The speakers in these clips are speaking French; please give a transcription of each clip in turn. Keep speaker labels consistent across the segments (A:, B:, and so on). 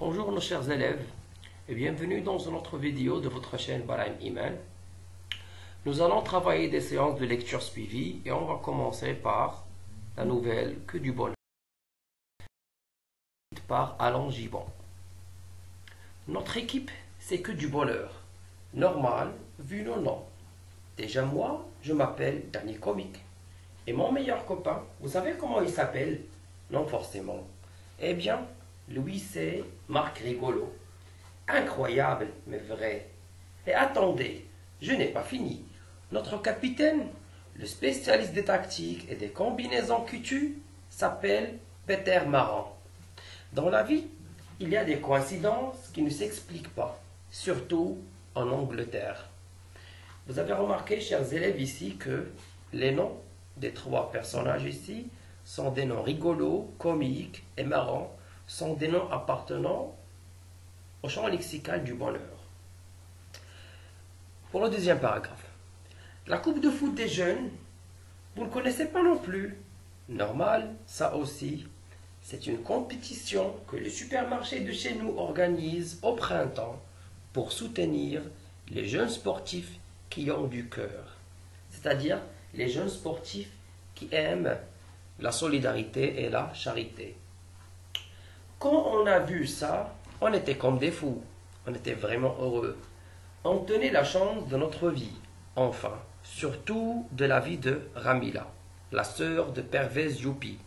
A: Bonjour nos chers élèves et bienvenue dans une autre vidéo de votre chaîne Baraim Iman. Nous allons travailler des séances de lecture suivies et on va commencer par la nouvelle Que du bonheur par Alain Gibon. Notre équipe c'est Que du bonheur, normal vu nos noms. Déjà moi, je m'appelle Danny Comique et mon meilleur copain, vous savez comment il s'appelle? Non forcément. Eh bien, lui c'est Marc Rigolo. Incroyable, mais vrai. Et attendez, je n'ai pas fini. Notre capitaine, le spécialiste des tactiques et des combinaisons cutues, s'appelle Peter Maran. Dans la vie, il y a des coïncidences qui ne s'expliquent pas, surtout en Angleterre. Vous avez remarqué, chers élèves, ici que les noms des trois personnages ici sont des noms rigolos, comiques et marrants, sont des noms appartenant au champ lexical du bonheur. Pour le deuxième paragraphe, la coupe de foot des jeunes, vous ne connaissez pas non plus. Normal, ça aussi. C'est une compétition que le supermarché de chez nous organise au printemps pour soutenir les jeunes sportifs qui ont du cœur. C'est-à-dire les jeunes sportifs qui aiment la solidarité et la charité. Quand on a vu ça, on était comme des fous. On était vraiment heureux. On tenait la chance de notre vie. Enfin, surtout de la vie de Ramila, la sœur de Pervez Youpi,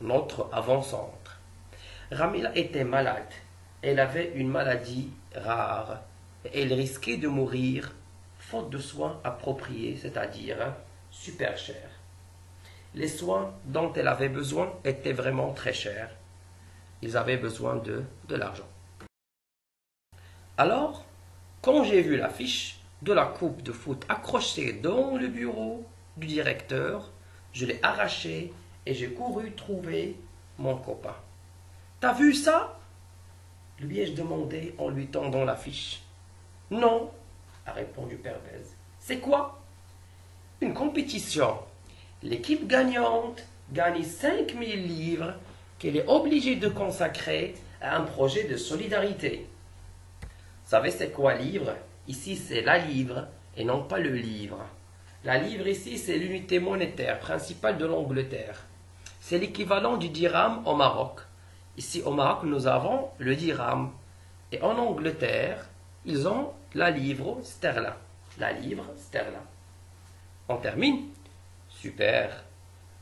A: notre avant-centre. Ramila était malade. Elle avait une maladie rare. Elle risquait de mourir faute de soins appropriés, c'est-à-dire super chers. Les soins dont elle avait besoin étaient vraiment très chers. Ils avaient besoin de l'argent. Alors, quand j'ai vu l'affiche de la coupe de foot accrochée dans le bureau du directeur, je l'ai arrachée et j'ai couru trouver mon copain. « T'as vu ça ?» lui ai-je demandé en lui tendant l'affiche. « Non » a répondu Pervez. « C'est quoi ?»« Une compétition. L'équipe gagnante gagne 5000 livres qu'elle est obligée de consacrer à un projet de solidarité. » Vous savez c'est quoi livre? Ici c'est la livre et non pas le livre. La livre ici c'est l'unité monétaire principale de l'Angleterre. C'est l'équivalent du dirham au Maroc. Ici au Maroc nous avons le dirham. Et en Angleterre, ils ont la livre sterling. La livre sterling. On termine? Super.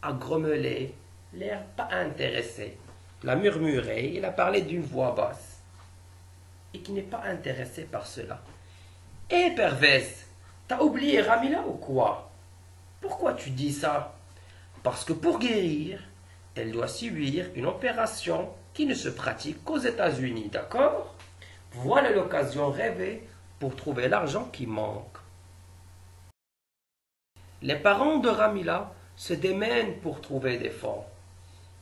A: A grommelé, l'air pas intéressé. L'a murmuré, il a parlé d'une voix basse. Et qui n'est pas intéressé par cela. « Hé Pervez, t'as oublié Ramila ou quoi? Pourquoi tu dis ça? Parce que pour guérir, elle doit subir une opération qui ne se pratique qu'aux États-Unis, d'accord? Voilà l'occasion rêvée pour trouver l'argent qui manque. » Les parents de Ramila se démènent pour trouver des fonds.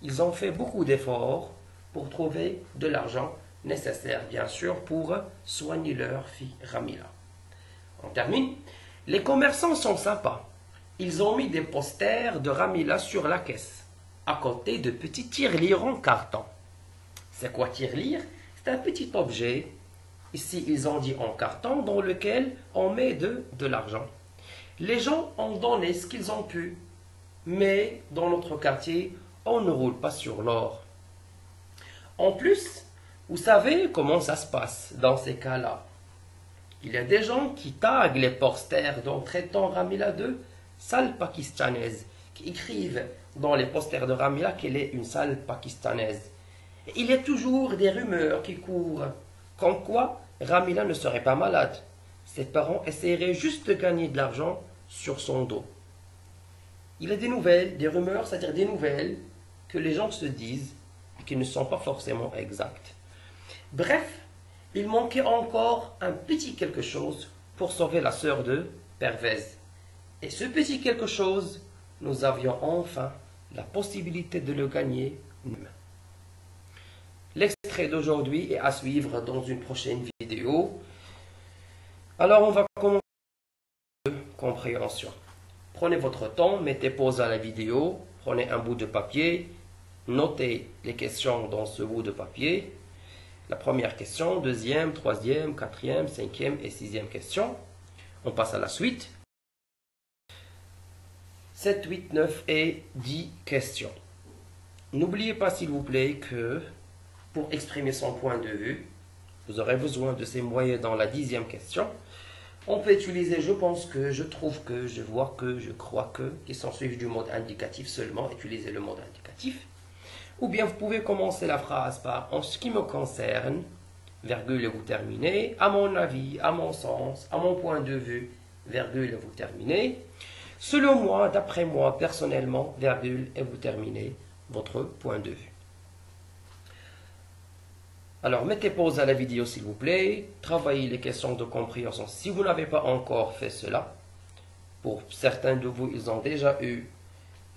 A: Ils ont fait beaucoup d'efforts pour trouver de l'argent nécessaire, bien sûr, pour soigner leur fille Ramila. On termine. Les commerçants sont sympas. Ils ont mis des posters de Ramila sur la caisse, à côté de petits tirelires en carton. C'est quoi tirelire? C'est un petit objet. Ici, ils ont dit en carton, dans lequel on met de l'argent. Les gens ont donné ce qu'ils ont pu, mais dans notre quartier, on ne roule pas sur l'or. En plus, vous savez comment ça se passe dans ces cas-là. Il y a des gens qui taguent les posters dont traitant Ramila de sale pakistanaise, qui écrivent dans les posters de Ramila qu'elle est une sale pakistanaise. Et il y a toujours des rumeurs qui courent, comme quoi Ramila ne serait pas malade. Ses parents essaieraient juste de gagner de l'argent sur son dos. Il y a des nouvelles, des rumeurs, c'est-à-dire des nouvelles que les gens se disent et qui ne sont pas forcément exactes. Bref, il manquait encore un petit quelque chose pour sauver la sœur de Pervez. Et ce petit quelque chose, nous avions enfin la possibilité de le gagner nous-mêmes. L'extrait d'aujourd'hui est à suivre dans une prochaine vidéo. Alors on va commencer la compréhension. Prenez votre temps, mettez pause à la vidéo, prenez un bout de papier, notez les questions dans ce bout de papier. La première question, deuxième, troisième, quatrième, cinquième et sixième question. On passe à la suite. 7, 8, 9 et 10 questions. N'oubliez pas s'il vous plaît que pour exprimer son point de vue, vous aurez besoin de ces moyens dans la 10e question. On peut utiliser je pense que, je trouve que, je vois que, je crois que, qui sont suivis du mode indicatif seulement, utiliser le mode indicatif. Ou bien vous pouvez commencer la phrase par en ce qui me concerne, virgule et vous terminez, à mon avis, à mon sens, à mon point de vue, virgule et vous terminez. Selon moi, d'après moi, personnellement, virgule et vous terminez votre point de vue. Alors, mettez pause à la vidéo s'il vous plaît, travaillez les questions de compréhension si vous n'avez pas encore fait cela. Pour certains de vous, ils ont déjà eu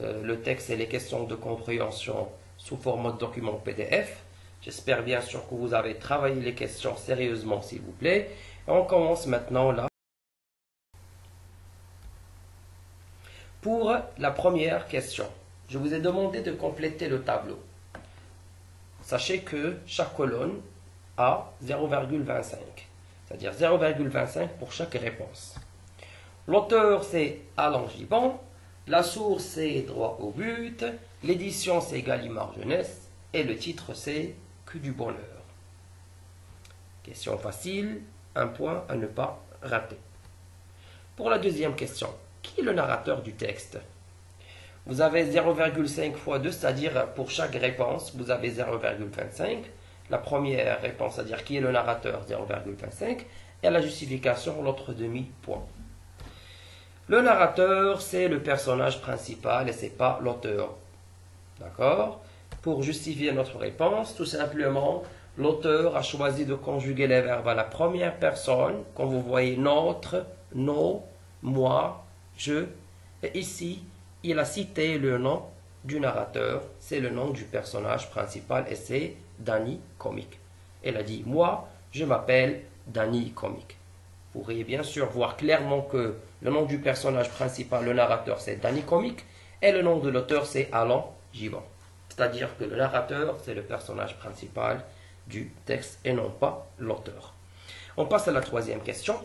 A: le texte et les questions de compréhension sous format de document PDF. J'espère bien sûr que vous avez travaillé les questions sérieusement s'il vous plaît. Et on commence maintenant là. Pour la première question, je vous ai demandé de compléter le tableau. Sachez que chaque colonne a 0,25, c'est-à-dire 0,25 pour chaque réponse. L'auteur, c'est Alain Giban, la source, c'est Droit au but, l'édition, c'est Gallimard Jeunesse, et le titre, c'est Que du bonheur. Question facile, un point à ne pas rater. Pour la deuxième question, qui est le narrateur du texte? Vous avez 0,5 fois 2, c'est-à-dire pour chaque réponse, vous avez 0,25. La première réponse, c'est-à-dire qui est le narrateur, 0,25. Et la justification, l'autre demi-point. Le narrateur, c'est le personnage principal et ce n'est pas l'auteur. D'accord? Pour justifier notre réponse, tout simplement, l'auteur a choisi de conjuguer les verbes à la première personne. Quand vous voyez notre, nos, moi, je. Et ici, il a cité le nom du narrateur, c'est le nom du personnage principal et c'est Danny Comic. Elle a dit, moi, je m'appelle Danny Comic. Vous pourriez bien sûr voir clairement que le nom du personnage principal, le narrateur, c'est Danny Comic et le nom de l'auteur, c'est Alain Giban. C'est-à-dire que le narrateur, c'est le personnage principal du texte et non pas l'auteur. On passe à la troisième question.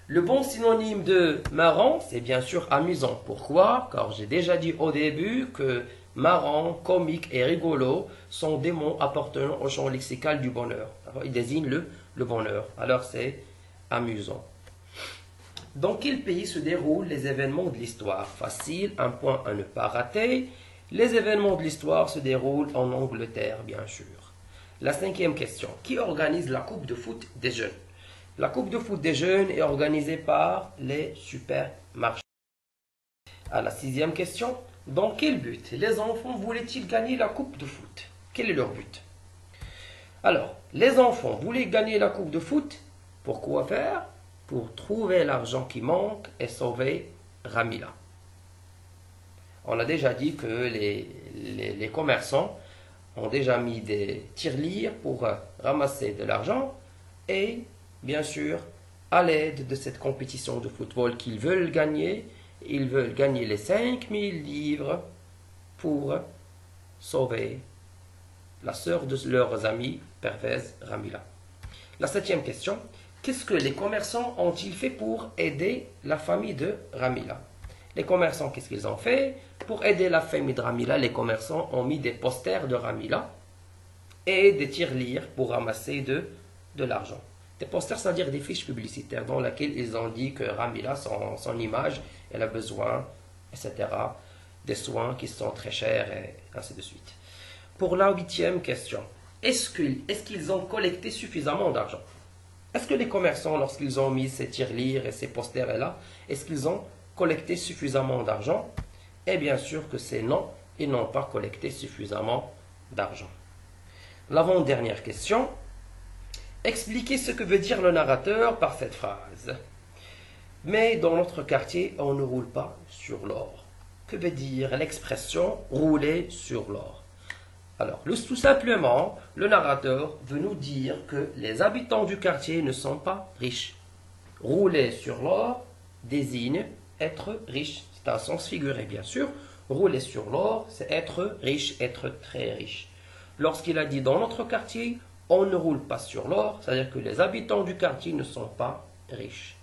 A: Le bon synonyme de marrant, c'est bien sûr amusant. Pourquoi? Car j'ai déjà dit au début que marrant, comique et rigolo sont des mots appartenant au champ lexical du bonheur. Ils désignent le bonheur. Alors c'est amusant. Dans quel pays se déroulent les événements de l'histoire? Facile, un point à ne pas rater. Les événements de l'histoire se déroulent en Angleterre, bien sûr. La cinquième question. Qui organise la Coupe de foot des jeunes? La Coupe de foot des jeunes est organisée par les supermarchés. À la sixième question, dans quel but les enfants voulaient-ils gagner la Coupe de foot? Quel est leur but? Alors, les enfants voulaient gagner la Coupe de foot. Pourquoi faire? Pour trouver l'argent qui manque et sauver Ramila. On a déjà dit que les commerçants ont déjà mis des tirelires pour ramasser de l'argent et bien sûr, à l'aide de cette compétition de football qu'ils veulent gagner, ils veulent gagner les 5000 livres pour sauver la sœur de leurs amis, Pervez Ramila. La septième question, qu'est-ce que les commerçants ont-ils fait pour aider la famille de Ramila? Les commerçants, qu'est-ce qu'ils ont fait? Pour aider la famille de Ramila, les commerçants ont mis des posters de Ramila et des tirelires pour ramasser de l'argent. Des posters, c'est-à-dire des fiches publicitaires dans lesquelles ils ont dit que Ramila, son image, elle a besoin, etc. Des soins qui sont très chers et ainsi de suite. Pour la huitième question, est-ce qu'ils ont collecté suffisamment d'argent? Est-ce que les commerçants, lorsqu'ils ont mis ces tirelires et ces posters-là, est-ce qu'ils ont collecté suffisamment d'argent? Et bien sûr que c'est non, ils n'ont pas collecté suffisamment d'argent. L'avant-dernière question. Expliquez ce que veut dire le narrateur par cette phrase. Mais dans notre quartier, on ne roule pas sur l'or. Que veut dire l'expression rouler sur l'or? Alors, tout simplement, le narrateur veut nous dire que les habitants du quartier ne sont pas riches. Rouler sur l'or désigne être riche. C'est un sens figuré, bien sûr. Rouler sur l'or, c'est être riche, être très riche. Lorsqu'il a dit dans notre quartier, On ne roule pas sur l'or, c'est-à-dire que les habitants du quartier ne sont pas riches.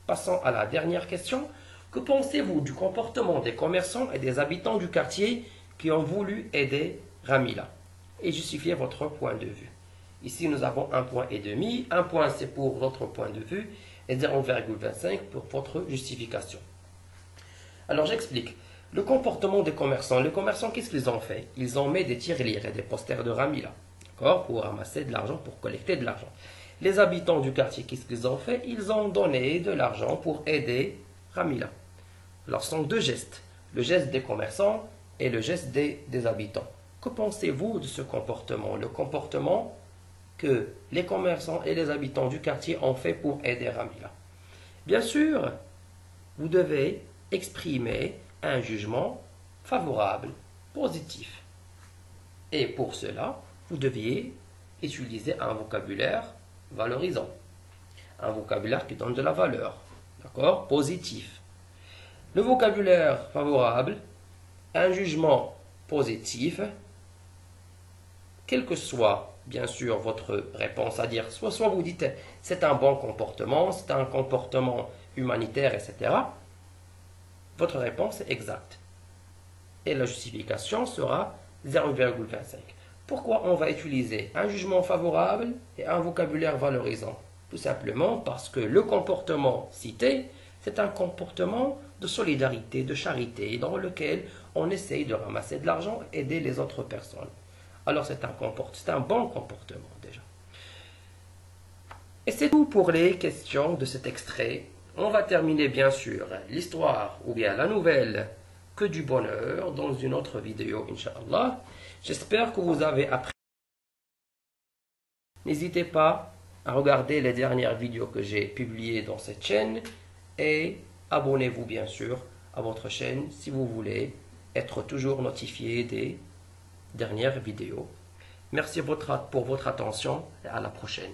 A: Passons à la dernière question. Que pensez-vous du comportement des commerçants et des habitants du quartier qui ont voulu aider Ramila et justifier votre point de vue? Ici, nous avons 1,5 point. 1 point, c'est pour notre point de vue et 0,25 pour votre justification. Alors, j'explique. Le comportement des commerçants. Les commerçants, qu'est-ce qu'ils ont fait? Ils ont mis des tirelires et des posters de Ramila, d'accord, pour ramasser de l'argent, pour collecter de l'argent. Les habitants du quartier, qu'est-ce qu'ils ont fait? Ils ont donné de l'argent pour aider Ramila. Alors, ce sont deux gestes. Le geste des commerçants et le geste des habitants. Que pensez-vous de ce comportement? Le comportement que les commerçants et les habitants du quartier ont fait pour aider Ramila. Bien sûr, vous devez exprimer un jugement favorable, positif. Et pour cela, vous deviez utiliser un vocabulaire valorisant. Un vocabulaire qui donne de la valeur. D'accord? Positif. Le vocabulaire favorable, un jugement positif, quel que soit, bien sûr, votre réponse, c'est-à-dire soit vous dites c'est un bon comportement, c'est un comportement humanitaire, etc. Votre réponse est exacte. Et la justification sera 0,25. Pourquoi on va utiliser un jugement favorable et un vocabulaire valorisant? Tout simplement parce que le comportement cité, c'est un comportement de solidarité, de charité, dans lequel on essaye de ramasser de l'argent et aider les autres personnes. Alors c'est un bon comportement déjà. Et c'est tout pour les questions de cet extrait. On va terminer bien sûr l'histoire ou bien la nouvelle que du bonheur dans une autre vidéo, Inch'Allah. J'espère que vous avez appris. N'hésitez pas à regarder les dernières vidéos que j'ai publiées dans cette chaîne et abonnez-vous bien sûr à votre chaîne si vous voulez être toujours notifié des dernières vidéos. Merci pour votre attention et à la prochaine.